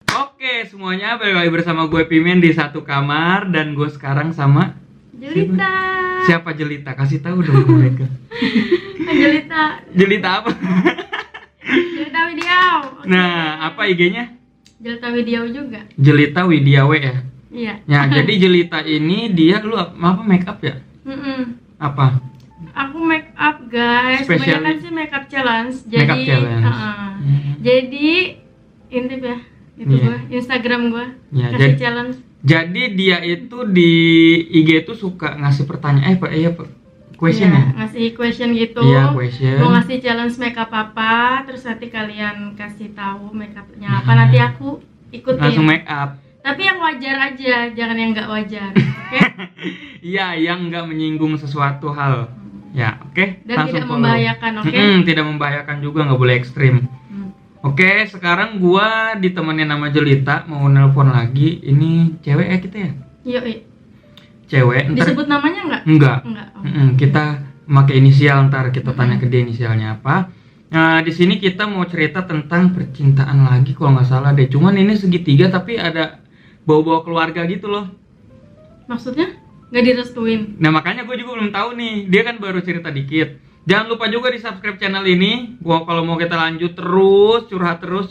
Oke semuanya, balik lagi bersama gue Pimen di satu kamar. Dan gue sekarang sama Jelita. Siapa Jelita? Kasih tahu dong ke mereka. Jelita. Jelita apa? Jelita Video. Oke. Nah, apa IG-nya? Jelita Video juga. Jelita Widiawe ya? Iya. Ya, jadi Jelita ini dia lu apa make up ya? Apa? Aku make up guys. Spesial- Kebanyakan sih make up challenge. Make up challenge. Jadi intip ya. Itu Iya. gue Instagram gue Ya, kasih challenge. Jadi dia itu di IG itu suka ngasih pertanyaan question Iya, ya? ngasih question gitu. Iya, question. Mau ngasih challenge make up apa, terus nanti kalian kasih tahu make upnya apa, nanti aku ikutin. Langsung make up. Tapi yang wajar aja, jangan yang nggak wajar. Oke? Iya, yang nggak menyinggung sesuatu hal. Ya, oke. Dan Langsung tidak follow. membahayakan, oke? Tidak membahayakan juga, nggak boleh ekstrim. Oke, sekarang gua ditemenin sama Jelita mau nelpon lagi. Ini cewek ya kita ya? Yuk. Cewek. Ntar Disebut namanya nggak? enggak. Enggak. Oh. Kita pakai inisial, ntar kita tanya ke dia inisialnya apa. Nah, di sini kita mau cerita tentang percintaan lagi kalau nggak salah deh. Cuman ini segitiga tapi ada bawa-bawa keluarga gitu loh. Maksudnya? Nggak direstuin? Nah makanya gue juga belum tahu nih. Dia kan baru cerita dikit. Jangan lupa juga di subscribe channel ini. Kalau mau kita lanjut terus, curhat terus,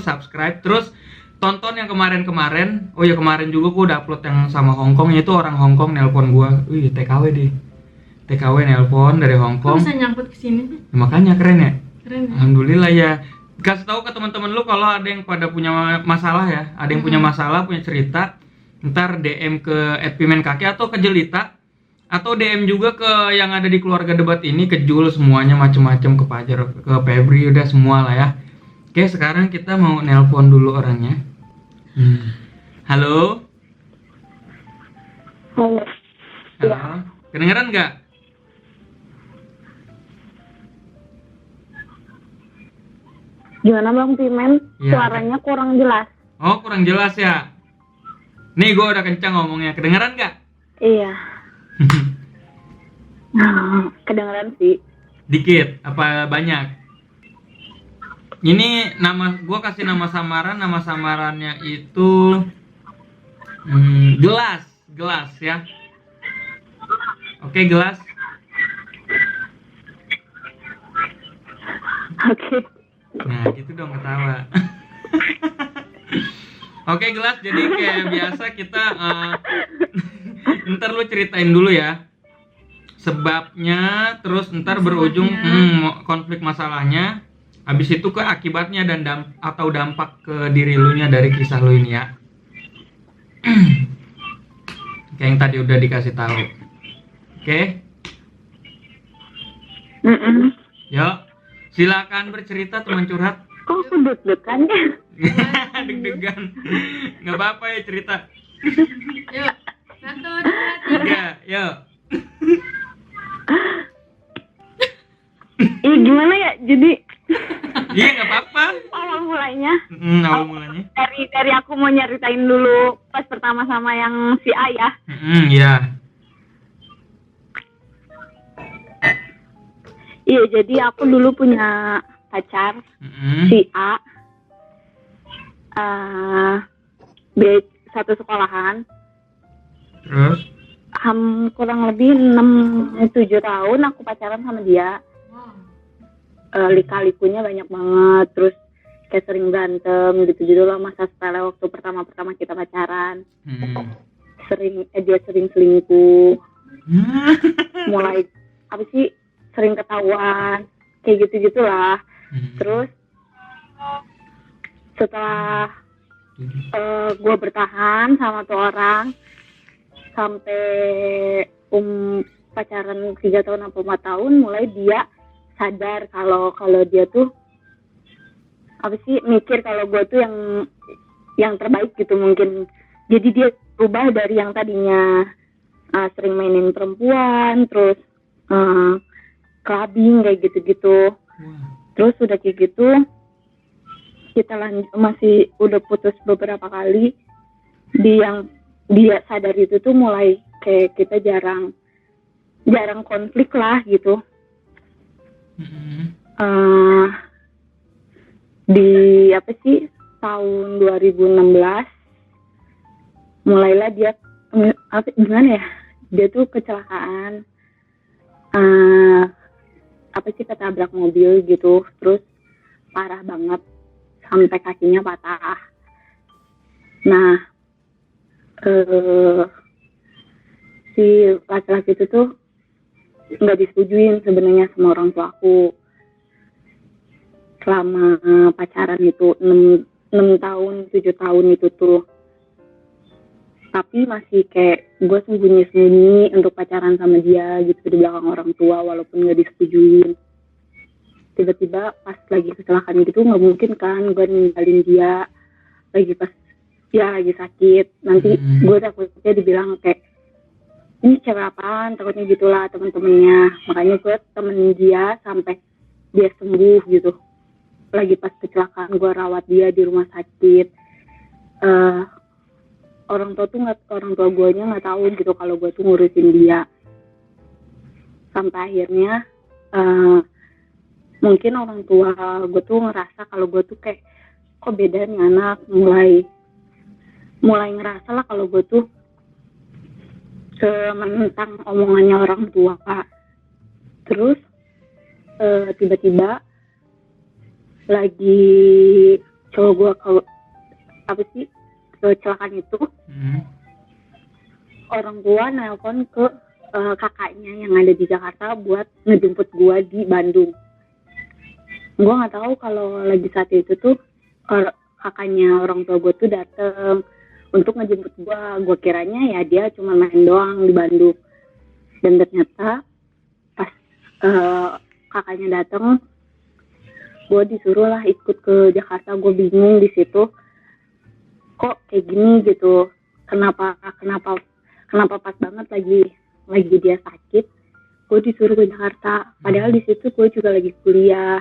subscribe terus. Tonton yang kemarin-kemarin. Oh ya kemarin juga gue udah upload yang sama Hongkong. Itu orang Hongkong nelpon gue. Wih TKW deh. TKW nelpon dari Kok Hongkong. bisa nyangkut ke sini sih? Nah, makanya keren ya. Keren ya? Alhamdulillah ya. Kasih tahu ke teman-teman lu kalau ada yang pada punya masalah ya. Ada yang punya masalah, punya cerita. Ntar DM ke @pimenkaki atau ke Jelita. Atau DM juga ke yang ada di keluarga debat ini, ke Jul, semuanya macem-macem, ke Pajar, ke Febri, udah semua lah ya. Oke, sekarang kita mau nelpon dulu orangnya. Halo? Halo. Halo? Kedengeran nggak? Gimana Bang Pimen? Iya. Suaranya kurang jelas. Oh, kurang jelas ya? Nih, gue udah kencang ngomongnya. Kedengeran nggak? Iya. Kedengeran sih. Dikit, apa banyak? Ini gue kasih nama samaran. Nama samarannya itu Gelas ya. Oke, Gelas. Oke. Nah, gitu dong ketawa. Oke, Gelas. Jadi kayak biasa kita ntar lu ceritain dulu ya sebabnya, terus ntar berujung konflik masalahnya, habis itu ke akibatnya dan atau dampak ke diri lu nya dari kisah lu ini ya. Kayak yang tadi udah dikasih tahu. Oke? Yuk, silakan bercerita teman curhat. Kok aku deg-degan ya? Deg-degan. Nggak apa-apa ya cerita. Yuk. 1, 2, 3. 3, yuk. Iya gimana ya? Jadi Iya nggak apa-apa. awal mulainya Awal mulanya. dari aku mau nyeritain dulu pas pertama sama yang si A ya. Iya. Iya, jadi aku dulu punya pacar si A. Satu sekolahan. Terus? Kurang lebih 6-7 tahun aku pacaran sama dia. Lika-likunya banyak banget, terus kayak sering berantem gitu lah, masa sepele waktu pertama kita pacaran. Dia sering selingkuh. Mulai sering ketahuan kayak gitu-gitulah. Terus setelah gue bertahan sama tuh orang sampai pacaran 3 tahun atau 4 tahun, mulai dia sadar kalau dia tuh mikir kalau gue tuh yang terbaik gitu mungkin. Jadi dia berubah dari yang tadinya sering mainin perempuan, terus clubbing kayak gitu-gitu. Terus udah kayak gitu kita masih udah putus beberapa kali. Dia sadar itu tuh mulai kayak kita jarang konflik lah gitu. Di tahun 2016 mulailah dia gimana ya, dia tuh kecelakaan, ketabrak mobil gitu, terus parah banget sampai kakinya patah. Nah, si laki-laki itu tuh nggak disetujuin sebenarnya sama orang tua aku selama pacaran itu 6 tahun 7 tahun itu tuh, tapi masih kayak gue sembunyi-sembunyi untuk pacaran sama dia gitu di belakang orang tua walaupun nggak disetujuin. Tiba-tiba pas lagi kecelakaan gitu nggak mungkin kan gue ninggalin dia lagi pas dia lagi sakit, nanti gue takutnya dibilang kayak ini cewek apaan, takutnya gitulah temen-temennya. Makanya gue temenin dia sampai dia sembuh gitu. Lagi pas kecelakaan gue rawat dia di rumah sakit. Orang tua guanya nggak tahu gitu kalau gue tuh ngurusin dia. Sampai akhirnya mungkin orang tua gue tuh ngerasa kalau gue tuh kayak kok beda nih anak, mulai ngerasa lah kalau gue tuh menentang omongannya orang tua. Terus tiba-tiba lagi cowok gue kecelakaan itu, orang tua nelpon ke kakaknya yang ada di Jakarta buat ngejemput gue di Bandung. Gue nggak tahu kalau lagi saat itu tuh kakaknya orang tua gue tuh dateng untuk ngejemput gue kiranya ya dia cuma main doang di Bandung. Dan ternyata pas kakaknya dateng, gue disuruh lah ikut ke Jakarta. Gue bingung di situ, kok kayak gini gitu, kenapa pas banget lagi dia sakit, gue disuruh ke Jakarta. Padahal di situ gue juga lagi kuliah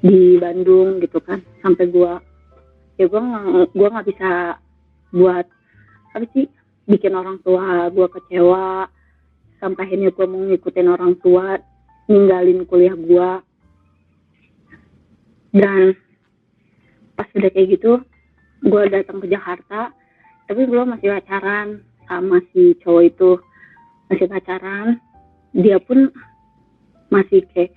di Bandung gitu kan. Sampai gue nggak bisa buat bikin orang tua gue kecewa. Sampai akhirnya gue mau ngikutin orang tua, ninggalin kuliah gue. Dan pas udah kayak gitu, gue datang ke Jakarta, tapi gue masih pacaran sama si cowok itu, masih pacaran. Dia pun masih kayak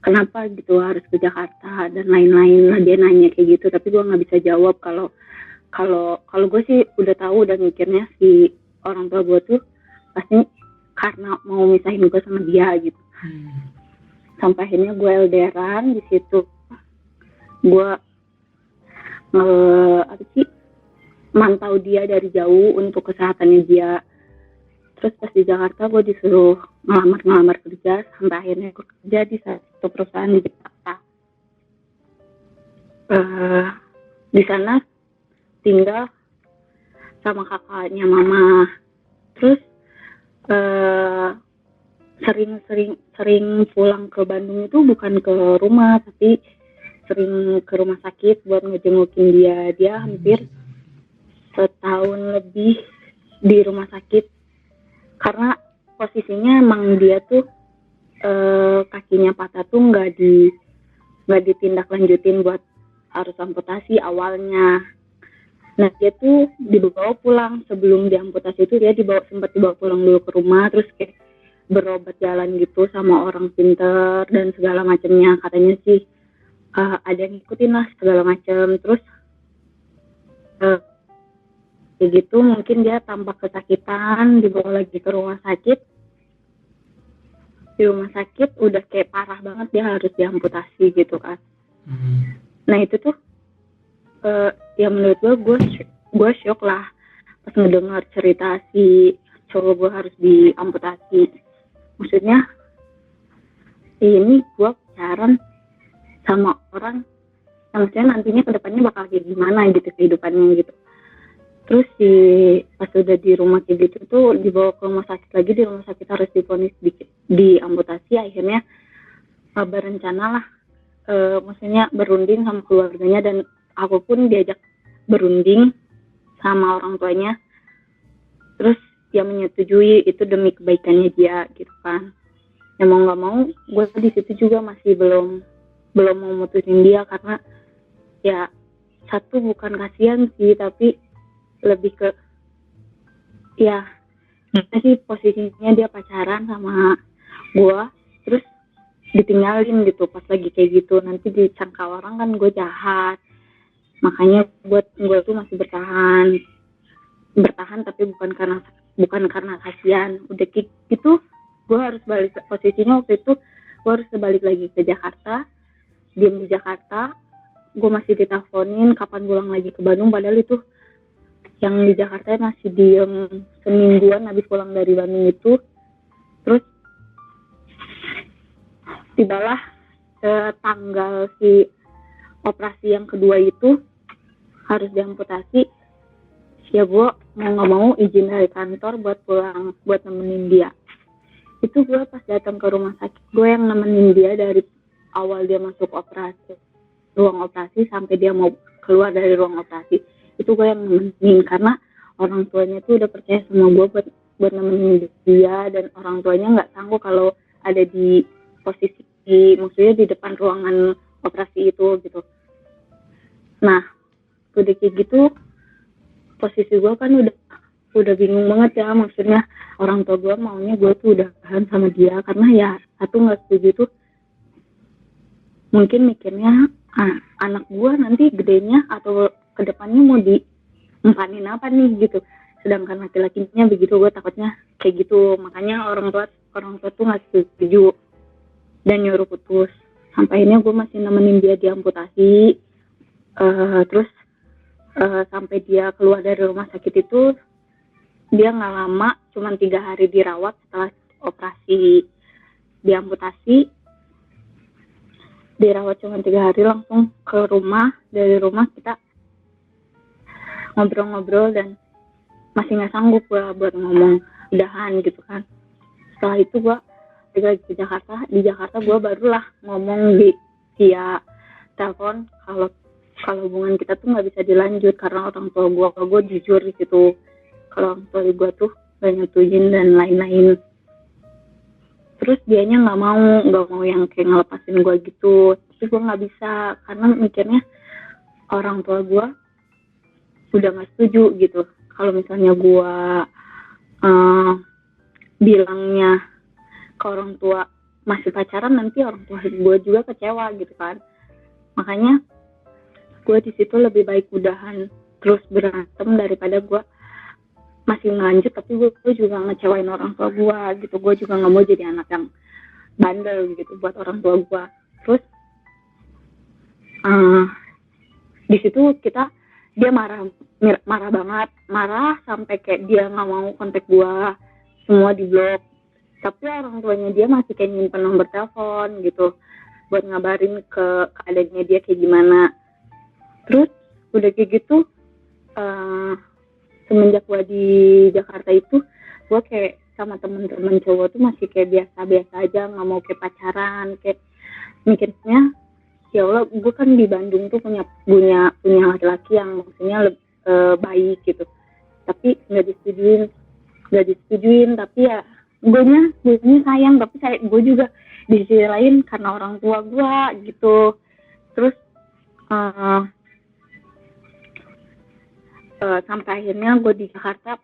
kenapa gitu harus ke Jakarta dan lain-lain lah, dia nanya kayak gitu. Tapi gue nggak bisa jawab kalau gue sih udah tahu, udah mikirnya si orang tua gue tuh pasti karena mau misahin gue sama dia gitu. Sampai akhirnya gue LDRan. Di situ gue mantau dia dari jauh untuk kesehatannya dia. Terus pas di Jakarta gue disuruh ngelamar kerja, sampai akhirnya gue kerja di satu perusahaan di Jakarta. Di sana tinggal sama kakaknya mama. Terus sering pulang ke Bandung itu bukan ke rumah, tapi sering ke rumah sakit buat ngejengukin dia. Dia hampir setahun lebih di rumah sakit karena posisinya emang dia tuh kakinya patah tuh nggak ditindaklanjutin buat harus amputasi awalnya. Nah dia tuh dibawa pulang, sebelum diamputasi itu dia sempat dibawa pulang dulu ke rumah, terus kayak berobat jalan gitu sama orang pinter dan segala macamnya. Katanya sih ada yang ngikutin lah segala macam. Terus kayak gitu mungkin dia tampak kesakitan, dibawa lagi ke rumah sakit. Di rumah sakit udah kayak parah banget, dia harus diamputasi gitu kan. Nah itu tuh ya menurut gue shock lah pas ngedengar cerita si cowok gue harus diamputasi. Maksudnya ini gue pacaran sama orang yang maksudnya nantinya kedepannya bakal kayak gimana gitu kehidupannya gitu. Terus pas udah di rumah kayak gitu tuh dibawa ke rumah sakit lagi, di rumah sakit harus divonis diamputasi. Akhirnya berencana lah maksudnya berunding sama keluarganya, dan aku pun diajak berunding sama orang tuanya. Terus dia menyetujui itu demi kebaikannya dia gitu kan. Ya mau nggak mau gue di situ juga masih belum mau mutusin dia, karena ya satu bukan kasihan sih, tapi lebih ke ya gimana sih posisinya dia pacaran sama gua terus ditinggalin gitu pas lagi kayak gitu, nanti disangka orang kan gue jahat. Makanya buat gue tuh masih bertahan tapi bukan karena kasihan. Udah gitu gue harus balik, posisinya waktu itu gue harus balik lagi ke Jakarta, diem di Jakarta. Gue masih diteleponin kapan pulang lagi ke Bandung, padahal itu yang di Jakarta masih diem semingguan habis pulang dari Bandung itu. Terus tibalah tanggal si operasi yang kedua itu harus diamputasi, ya gue mau nggak mau izin dari kantor buat pulang buat nemenin dia. Itu gue pas datang ke rumah sakit, gue yang nemenin dia dari awal dia masuk ruang operasi sampai dia mau keluar dari ruang operasi. Itu gue yang nemenin karena orang tuanya tuh udah percaya sama gue buat nemenin dia, dan orang tuanya nggak sanggup kalau ada di posisi maksudnya di depan ruangan operasi itu gitu. Nah udah kayak gitu posisi gue kan udah bingung banget ya, maksudnya orang tua gue maunya gue tuh udahan sama dia karena ya satu nggak setuju tuh mungkin mikirnya anak gue nanti gedenya atau kedepannya mau diempanin apa nih gitu, sedangkan laki-lakinya begitu. Gue takutnya kayak gitu, makanya orang tua tuh nggak setuju dan nyuruh putus. Sampai ini gue masih nemenin dia diamputasi, terus sampai dia keluar dari rumah sakit itu dia nggak lama, cuma 3 hari dirawat. Setelah operasi diamputasi dirawat cuma 3 hari, langsung ke rumah. Dari rumah kita ngobrol-ngobrol dan masih nggak sanggup gue buat ngomong udahan gitu kan. Setelah itu gue lagi ke Jakarta, di Jakarta gue barulah ngomong via telepon kalau hubungan kita tuh nggak bisa dilanjut karena orang tua gue jujur di situ kalau orang tua gue tuh gak nyetujuin dan lain-lain. Terus dianya nggak mau yang kayak ngelepasin gue gitu, tapi gue nggak bisa karena mikirnya orang tua gue udah nggak setuju gitu. Kalau misalnya gue bilangnya ke orang tua masih pacaran, nanti orang tua gue juga kecewa gitu kan. Makanya gue di situ lebih baik udahan terus berantem daripada gue masih ngelanjut tapi gue juga ngecewain orang tua gue gitu. Gue juga nggak mau jadi anak yang bandel gitu buat orang tua gue. Terus di situ dia marah banget, marah sampai kayak dia nggak mau kontak gue, semua di blok. Tapi orang tuanya dia masih kayak nyimpen nomor telepon gitu buat ngabarin ke keadaannya dia kayak gimana. Terus udah kayak gitu semenjak gue di Jakarta itu gue kayak sama temen-temen cowok tuh masih kayak biasa-biasa aja, nggak mau kayak pacaran. Kayak mikirnya ya Allah, gue kan di Bandung tuh punya laki-laki yang maksudnya baik gitu, tapi nggak disetujuin. Tapi ya gue sayang, tapi gue juga di sisi lain karena orang tua gue gitu. Terus sampai akhirnya gue di Jakarta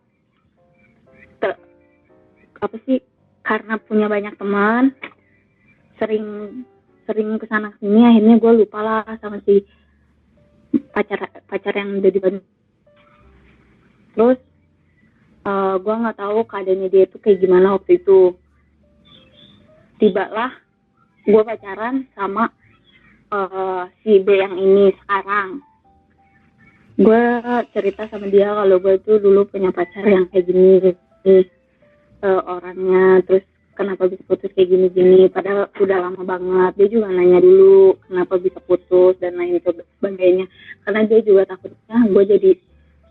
karena punya banyak teman, sering kesana sini, akhirnya gue lupa lah sama si pacar yang udah di Bandung. Terus gue nggak tahu keadaannya dia itu kayak gimana waktu itu. Tibalah gue pacaran sama si B yang ini sekarang. Gue cerita sama dia kalau gue tuh dulu punya pacar yang kayak gini orangnya, terus kenapa bisa putus kayak gini, padahal udah lama banget. Dia juga nanya dulu kenapa bisa putus dan lain sebagainya, karena dia juga takutnya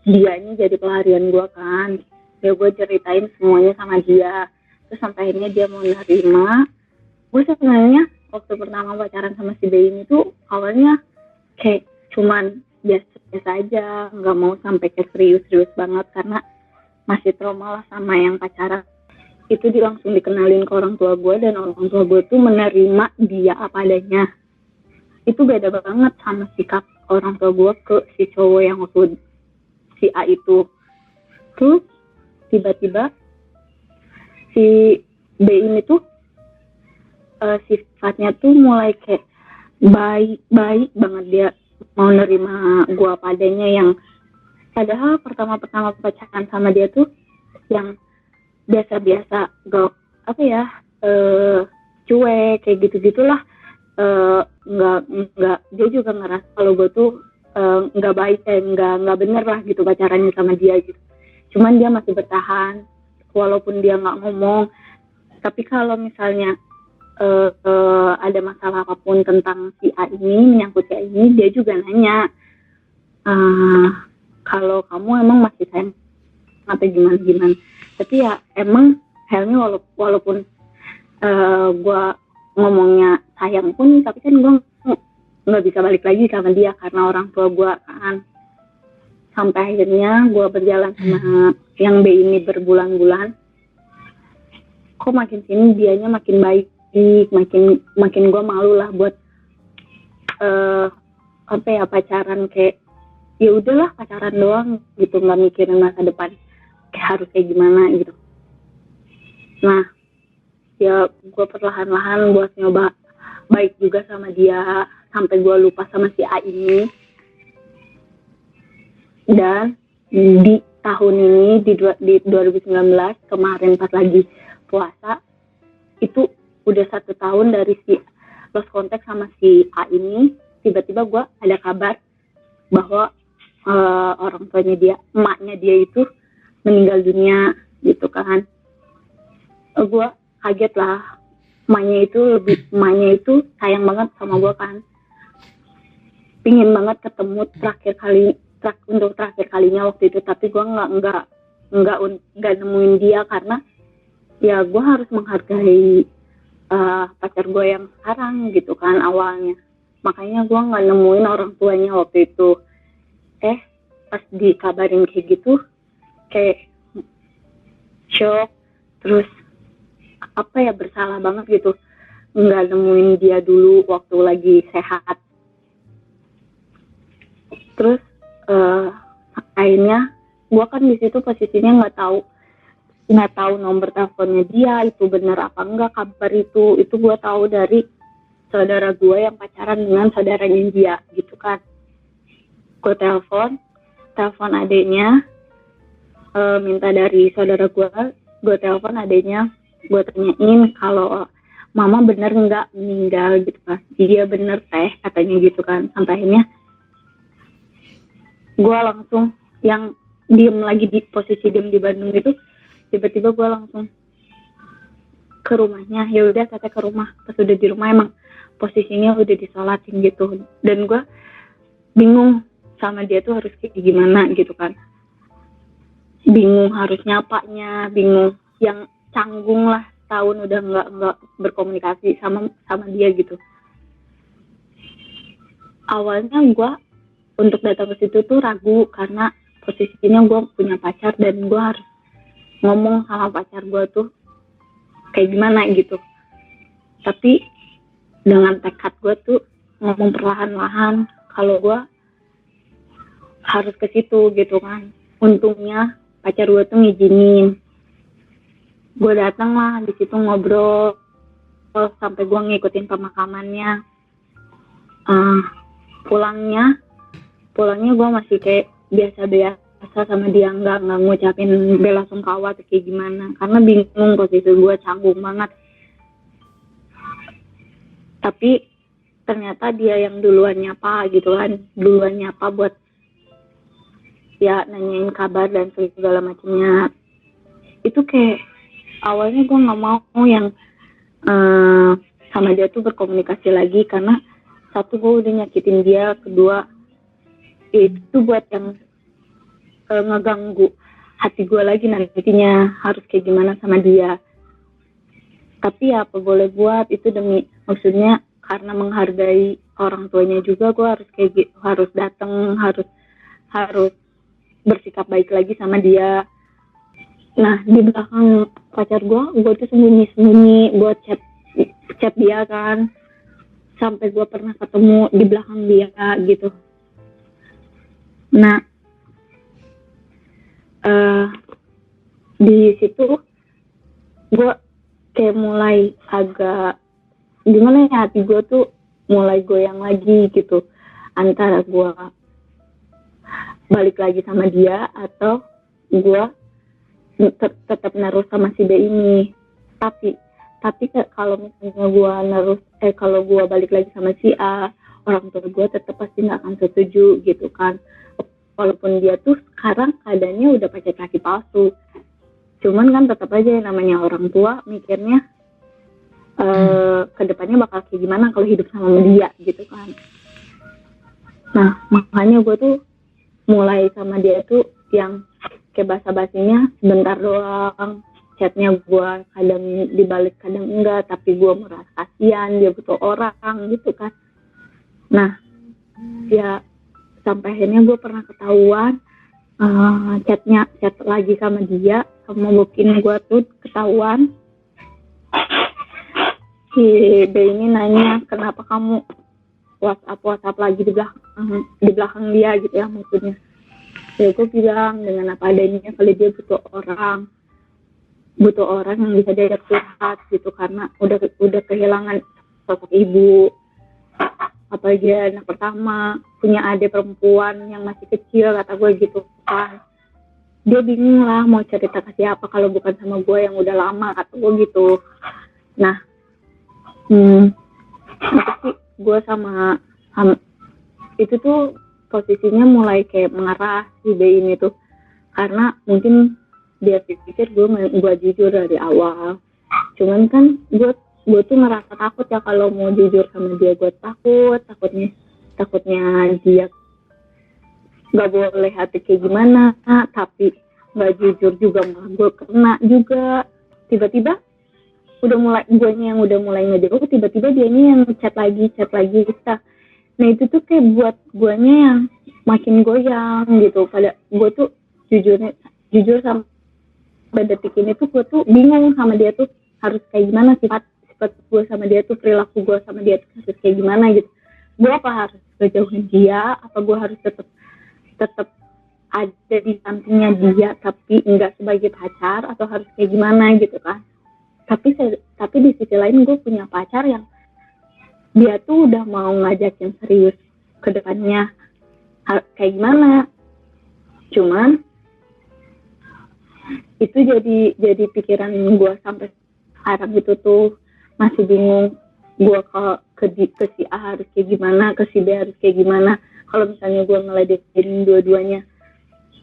dianya jadi pelarian gue kan. Ya gue ceritain semuanya sama dia, terus sampai akhirnya dia mau nerima. Gue sebenarnya waktu pertama pacaran sama si B ini tuh awalnya kayak cuman biasa aja, nggak mau sampai kayak serius banget karena masih trauma lah sama yang pacaran. Itu langsung dikenalin ke orang tua gue, dan orang tua gue tuh menerima dia apa adanya. Itu beda banget sama sikap orang tua gue ke si cowok yang waktu si A itu. Terus tiba-tiba si B ini tuh sifatnya tuh mulai kayak baik banget, dia mau nerima gue padanya, yang padahal pertama pacaran sama dia tuh yang biasa-biasa, gak apa ya, cuek kayak gitu-gitulah. Nggak dia juga ngerasa kalau gue tuh nggak baik, nggak bener lah gitu pacarannya sama dia gitu. Cuman dia masih bertahan walaupun dia nggak ngomong. Tapi kalau misalnya ada masalah apapun tentang si A ini, menyangkut si A ini, dia juga nanya, kalau kamu emang masih sayang atau gimana. Tapi ya emang Helmi walaupun gue ngomongnya sayang pun, tapi kan gue nggak bisa balik lagi sama dia karena orang tua gue kan. Sampai akhirnya gue berjalan sama yang B ini berbulan-bulan, kok makin sini dianya makin baik, makin gue malu lah buat pacaran, kayak ya udahlah pacaran doang gitu, nggak mikirin masa depan kayak harus kayak gimana gitu. Nah ya gue perlahan-lahan buat nyoba baik juga sama dia sampai gue lupa sama si A ini. Dan di tahun ini di 2019 kemarin pas lagi puasa itu udah 1 tahun dari si lost contact sama si A ini. Tiba-tiba gue ada kabar bahwa orang tuanya dia, emaknya dia itu meninggal dunia gitu kan. Gue kaget lah. Emaknya itu sayang banget sama gue kan, pingin banget ketemu untuk terakhir kalinya waktu itu. Tapi gue nggak nemuin dia karena ya gue harus menghargai pacar gue yang sekarang gitu kan awalnya. Makanya gue nggak nemuin orang tuanya waktu itu. Pas dikabarin kayak gitu, kayak shock, terus bersalah banget gitu, nggak nemuin dia dulu waktu lagi sehat. Terus akhirnya gue kan di situ posisinya nggak tahu nomor teleponnya dia itu benar apa enggak. Kabar itu gue tahu dari saudara gue yang pacaran dengan saudaranya dia gitu kan. Gue telepon adiknya, minta dari saudara gue telepon adiknya, gue tanyain kalau mama bener nggak meninggal gitu kan. Dia bener teh katanya gitu kan. Sampai akhirnya gue langsung yang di posisi diem di Bandung itu, tiba-tiba gue langsung ke rumahnya. Ya udah teteh ke rumah. Pas udah di rumah emang posisinya udah disolatin gitu, dan gue bingung sama dia tuh harus kayak gimana gitu kan. Bingung harus nyapanya, bingung, yang canggung lah, tahun udah nggak berkomunikasi sama dia gitu. Awalnya gue untuk datang ke situ tuh ragu karena posisinya gue punya pacar dan gue harus ngomong sama pacar gue tuh kayak gimana gitu. Tapi dengan tekad gue tuh ngomong perlahan-lahan kalau gue harus ke situ gitu kan. Untungnya pacar gue tuh ngizinin. Gue datang lah, di situ ngobrol sampai gue ngikutin pemakamannya. Pulangnya gue masih kayak biasa sama dia, nggak ngucapin bela sungkawa atau kayak gimana karena bingung, posisi gue canggung banget. Tapi ternyata dia yang duluan nyapa gitu kan, buat ya nanyain kabar dan segala macamnya. Itu kayak awalnya gue nggak mau yang sama dia tuh berkomunikasi lagi karena satu, gue udah nyakitin dia, kedua itu buat yang ngeganggu hati gue lagi nantinya harus kayak gimana sama dia. Tapi ya apa boleh buat, itu demi, maksudnya karena menghargai orang tuanya juga, gue harus kayak gitu, harus datang, harus bersikap baik lagi sama dia. Nah di belakang pacar gue tuh sembunyi-sembunyi, gue chat dia kan, sampai gue pernah ketemu di belakang dia gitu. Nah, di situ gue kayak mulai agak gimana ya, hati gue tuh mulai goyang lagi gitu, antara gue balik lagi sama dia atau gue tetap naruh sama si B ini. Tapi kalau misalnya gue kalau gue balik lagi sama si A, orang tua gue tetap pasti nggak akan setuju gitu kan, walaupun dia tuh sekarang keadaannya udah pakai kaki palsu. Cuman kan tetap aja namanya orang tua mikirnya kedepannya bakal kayak gimana kalau hidup sama dia gitu kan. Nah makanya gue tuh mulai sama dia tuh yang kayak basa-basinya sebentar doang, chatnya gue kadang dibalik kadang enggak, tapi gue merasa kasihan dia butuh orang gitu kan. Nah ya sampai akhirnya gue pernah ketahuan chat lagi sama dia, sama booking gue tuh ketahuan. Si B ini nanya kenapa kamu WhatsApp lagi di belakang dia gitu ya, maksudnya. Ya gue bilang dengan apa adanya, kalau dia butuh orang yang bisa diajak curhat gitu, karena udah kehilangan sosok ibu, apalagi anak pertama, punya adik perempuan yang masih kecil, kata gue gitu kan. Dia bingung lah mau cerita ke siapa kalau bukan sama gue yang udah lama, kata gue gitu. Nah tapi gue sama itu tuh posisinya mulai kayak mengarah si B ini tuh, karena mungkin dia pikir gue jujur dari awal. Cuman kan gue tuh ngerasa takut ya kalau mau jujur sama dia. Gue takutnya dia nggak boleh hati kayak gimana, tapi nggak jujur juga malah gue kena juga. Tiba-tiba udah mulai ngejauh, tiba-tiba dia ini yang chat lagi kita. Nah itu tuh kayak buat guanya yang makin goyang gitu. Pada gue tuh jujur sama detik ini tuh gue tuh bingung sama dia tuh harus kayak gimana, sifat gue sama dia tuh, perilaku gue sama dia tuh harus kayak gimana gitu. Gue apa harus ngejauhin dia, apa gue harus tetap ada di sampingnya dia tapi enggak sebagai pacar, atau harus kayak gimana gitu kan. Tapi di sisi lain gue punya pacar yang dia tuh udah mau ngajak yang serius ke depannya kayak gimana. Cuman itu jadi pikiran gue sampai sekarang itu tuh masih bingung. Gue ke si A harus kayak gimana, ke si B harus kayak gimana. Kalau misalnya gue ngeladenin dua-duanya,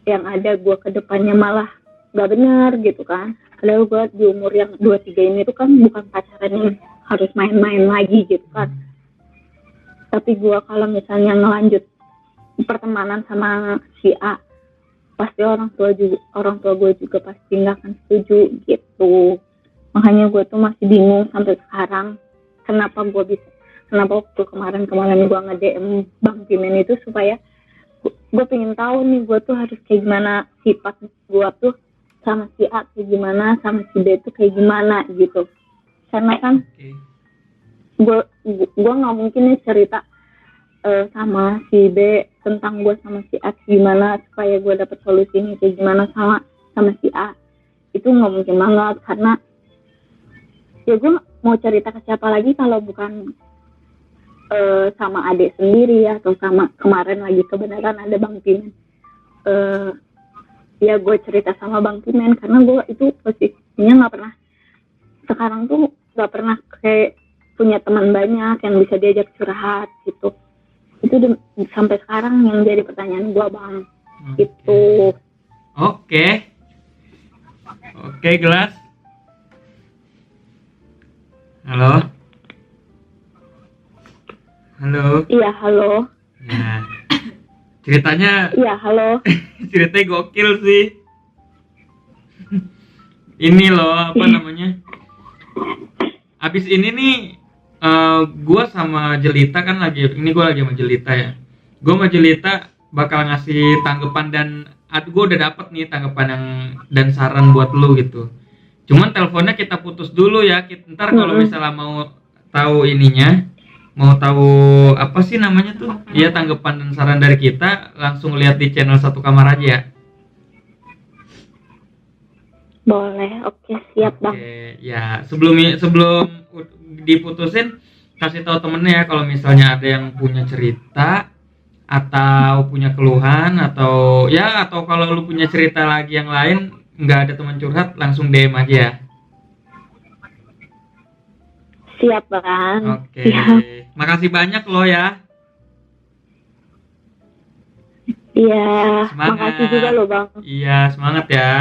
yang ada gue ke depannya malah nggak benar gitu kan. Padahal gue di umur yang 23 ini tuh kan bukan pacaran yang harus main-main lagi gitu kan. Tapi gue kalau misalnya ngelanjut pertemanan sama si A, pasti orang tua gue juga pasti nggak akan setuju gitu. Makanya gue tuh masih bingung sampai sekarang kenapa waktu kemarin gue nge-DM Bang Pimen itu, supaya gue pengen tahu nih gue tuh harus kayak gimana, sifat gue tuh sama si A kayak gimana, sama si B tuh kayak gimana gitu. Karena kan gue nggak mungkin nih cerita sama si B tentang gue sama si A gimana, supaya gue dapet solusinya kayak gimana sama si A. Itu nggak mungkin banget, karena ya gue mau cerita ke siapa lagi kalau bukan sama adik sendiri ya, atau sama kemarin lagi kebenaran ada Bang Pimen. Ya gue cerita sama Bang Pimen karena gue itu posisinya sekarang tuh nggak pernah kayak punya teman banyak yang bisa diajak curhat gitu. Itu sampai sekarang yang jadi pertanyaan gue, Bang. Gitu. Oke, Gelas. Halo. Iya, halo. Ya. Ceritanya. Iya, halo. Ceritanya gokil sih. Ini loh, apa namanya? Abis ini nih, gue sama Jelita kan gue lagi sama Jelita ya. Gue sama Jelita bakal ngasih tanggapan gue udah dapet nih tanggapan dan saran buat lu gitu. Cuman teleponnya kita putus dulu ya. Ntar kalau misalnya mau tahu ininya, mau tahu apa sih namanya tuh? Iya, tanggapan dan saran dari kita, langsung lihat di channel Satu Kamar aja ya. Boleh, oke, siap Bang. Oke, ya sebelum diputusin, kasih tahu temennya ya kalau misalnya ada yang punya cerita atau punya keluhan atau kalau lu punya cerita lagi yang lain, nggak ada teman curhat, langsung DM aja ya. Siap Bang. Oke, Siap. makasih banyak lo ya. Iya, Semangat. makasih juga loh Bang. Iya, semangat ya.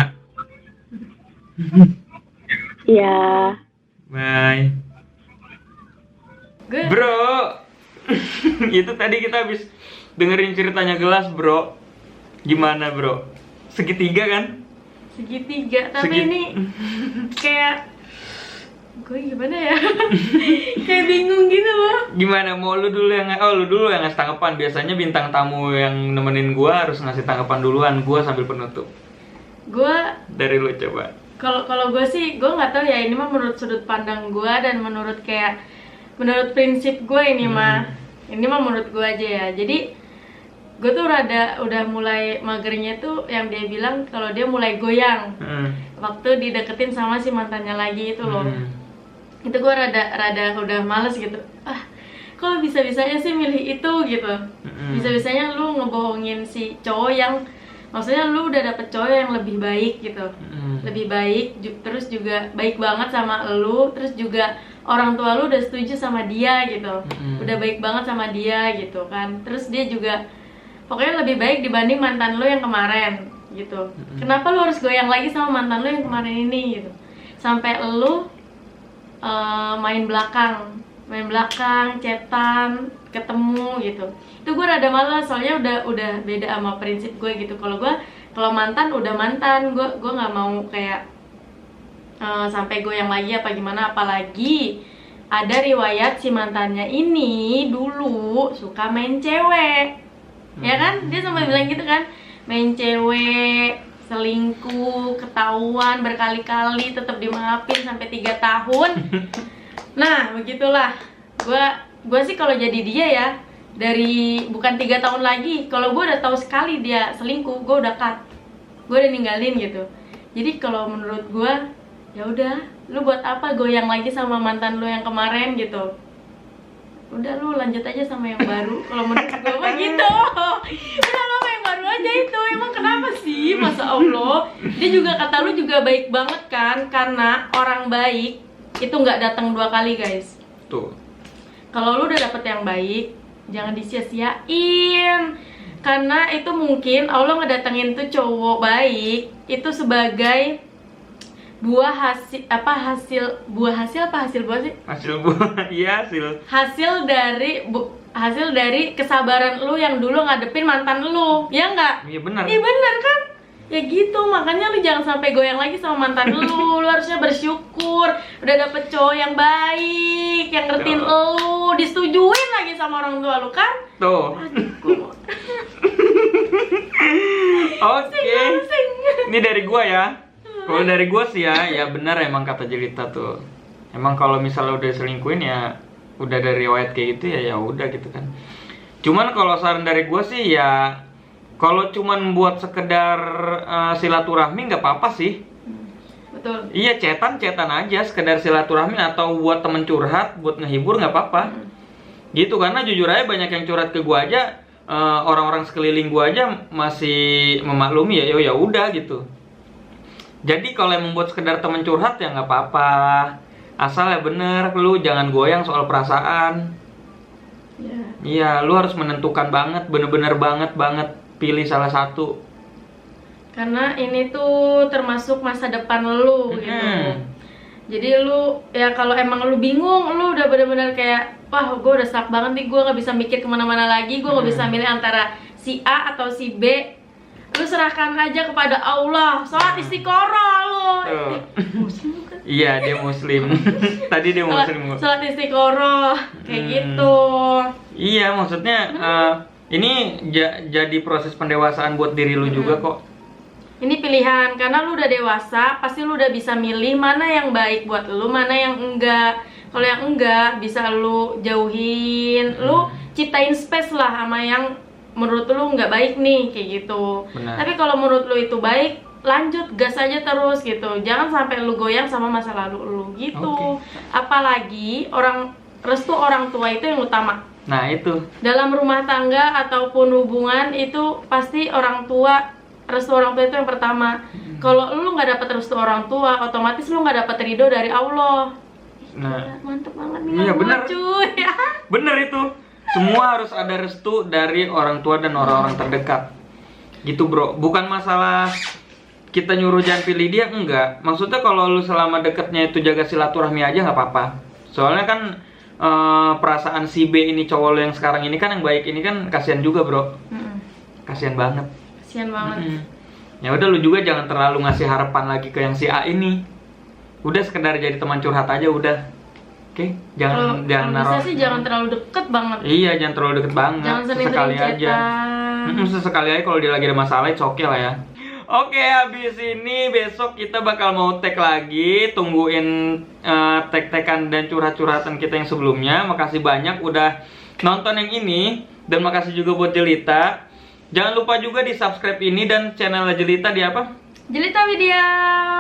Iya. Bye. Gue Bro, itu tadi kita habis dengerin ceritanya Gelas, bro. Gimana, bro? Segitiga kan? segitiga, tapi ini kayak gue gimana ya? Kayak bingung gitu loh. Gimana? Mau lu dulu yang ngasih tanggapan. Biasanya bintang tamu yang nemenin gua harus ngasih tanggapan duluan. Gua sambil penutup. Gue Dari lu coba. kalau gue sih, gue nggak tahu ya, ini mah menurut sudut pandang gue dan menurut prinsip gue ini mah menurut gue aja ya. Jadi gue tuh udah mulai magernya tuh yang dia bilang kalau dia mulai goyang waktu dideketin sama si mantannya lagi itu loh. Itu gue rada udah males gitu. Kok bisa-bisanya sih milih itu gitu. Bisa-bisanya lu ngebohongin si cowok yang maksudnya lu udah dapet cowok yang lebih baik gitu. Lebih baik, terus juga baik banget sama lu, terus juga orang tua lu udah setuju sama dia gitu. Udah baik banget sama dia gitu kan. Terus dia juga pokoknya lebih baik dibanding mantan lu yang kemarin gitu. Kenapa lu harus goyang lagi sama mantan lu yang kemarin ini gitu. Sampai lu main belakang, chatan, ketemu gitu. Itu gue rada malas soalnya udah beda sama prinsip gue gitu. Kalau mantan udah mantan, gue nggak mau kayak sampai goyang lagi apa gimana. Apalagi ada riwayat si mantannya ini dulu suka main cewek, ya kan? Dia sampai bilang gitu kan, main cewek, selingkuh, ketahuan berkali-kali, tetap dimaafin sampai 3 tahun. Nah begitulah. Gue sih kalau jadi dia ya, dari bukan 3 tahun lagi, kalau gue udah tahu sekali dia selingkuh, gue udah cut, gue udah ninggalin gitu. Jadi kalau menurut gue, ya udah, lu buat apa goyang lagi sama mantan lu yang kemarin gitu. Udah lu lanjut aja sama yang baru. Kalau menurut gue mah gitu. Udah sama yang baru aja itu. Emang kenapa sih? Masa Allah. Dia juga kata lu juga baik banget kan, karena orang baik itu nggak datang 2 kali guys. Tuh. Kalau lu udah dapet yang baik, jangan disia-siain. Karena itu mungkin Allah ngedatengin tuh cowok baik itu sebagai hasil buah sih? Iya, hasil dari kesabaran lu yang dulu ngadepin mantan lu. Ya enggak? Iya benar. Iya benar kan? Ya gitu, makanya lu jangan sampai goyang lagi sama mantan lu. Lu harusnya bersyukur udah dapet cowok yang baik, yang ngertiin lu, disetujuin lagi sama orang tua lu kan? Tuh. Oke. Ini dari gua ya. Kalau dari gua sih ya benar emang kata Jelita tuh. Emang kalau misalnya udah selingkuhin ya udah dari riwayat kayak gitu ya udah gitu kan. Cuman kalau saran dari gua sih ya, kalau cuman buat sekedar silaturahmi nggak apa-apa sih. Betul. Iya, cetan aja, sekedar silaturahmi atau buat temen curhat, buat ngehibur nggak apa-apa. Gitu, karena jujur aja banyak yang curhat ke gua aja, orang-orang sekeliling gua aja masih memaklumi ya udah gitu. Jadi kalau yang membuat sekedar temen curhat ya nggak apa-apa. Asal ya bener, lu jangan goyang soal perasaan. Iya, lu harus menentukan banget, bener-bener banget pilih salah satu. Karena ini tuh termasuk masa depan lu gitu. Jadi lu ya kalau emang lu bingung, lu udah bener-bener kayak wah gue udah stuck banget nih, gue nggak bisa mikir kemana-mana lagi, gue nggak bisa milih antara si A atau si B. Lu serahkan aja kepada Allah, sholat istiqoroh lu. Muslim kan? Iya, dia muslim. Tadi dia muslim. Sholat istiqoroh kayak gitu. Iya, maksudnya ini jadi proses pendewasaan buat diri lu juga kok. Ini pilihan, karena lu udah dewasa, pasti lu udah bisa milih mana yang baik buat lu, mana yang enggak. Kalau yang enggak, bisa lu jauhin, lu ciptain space lah sama yang menurut lu nggak baik nih, kayak gitu. Benar. Tapi kalau menurut lu itu baik, lanjut gas aja terus gitu. Jangan sampai lu goyang sama masa lalu lu gitu. Apalagi restu orang tua itu yang utama. Nah itu. Dalam rumah tangga ataupun hubungan itu pasti restu orang tua itu yang pertama. Kalau lu nggak dapat restu orang tua, otomatis lu nggak dapat ridho dari Allah. Nah, Mantep banget nih. iya bener. Cuy. Bener itu. Semua harus ada restu dari orang tua dan orang-orang terdekat. Gitu bro. Bukan masalah kita nyuruh jangan pilih dia, enggak. Maksudnya kalau lu selama deketnya itu jaga silaturahmi aja nggak apa-apa. Soalnya kan perasaan si B ini cowok lu yang sekarang ini kan yang baik ini kan kasihan juga bro. Kasihan banget. Kasian banget. Ya udah lu juga jangan terlalu ngasih harapan lagi ke yang si A ini. Udah sekedar jadi teman curhat aja udah. Oke? Jangan Bisa sih jangan terlalu deket banget. Iya, jangan terlalu deket banget. Jangan Sesekali sering-sering aja. chatan. Sesekali aja kalau dia lagi ada masalah, it's okay lah ya. Oke, habis ini besok kita bakal mau tag lagi. Tungguin tag-tagan dan curhat-curhatan kita yang sebelumnya. Makasih banyak udah nonton yang ini. Dan makasih juga buat Jelita. Jangan lupa juga di subscribe ini dan channel Jelita di apa? Jelita Widya.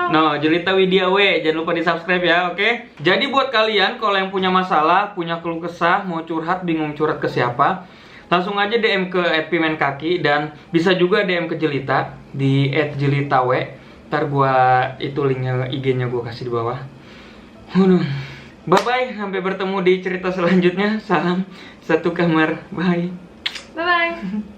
No, Jelita Widya W. Jangan lupa di subscribe ya, oke? Jadi buat kalian kalau yang punya masalah, punya keluh kesah, mau curhat, bingung curhat ke siapa, langsung aja DM ke @pimenkaki dan bisa juga DM ke Jelita di @jelitaw. Ntar gua itu linknya IG-nya gua kasih di bawah. Bye bye, sampai bertemu di cerita selanjutnya. Salam satu kamar. Bye. Bye bye.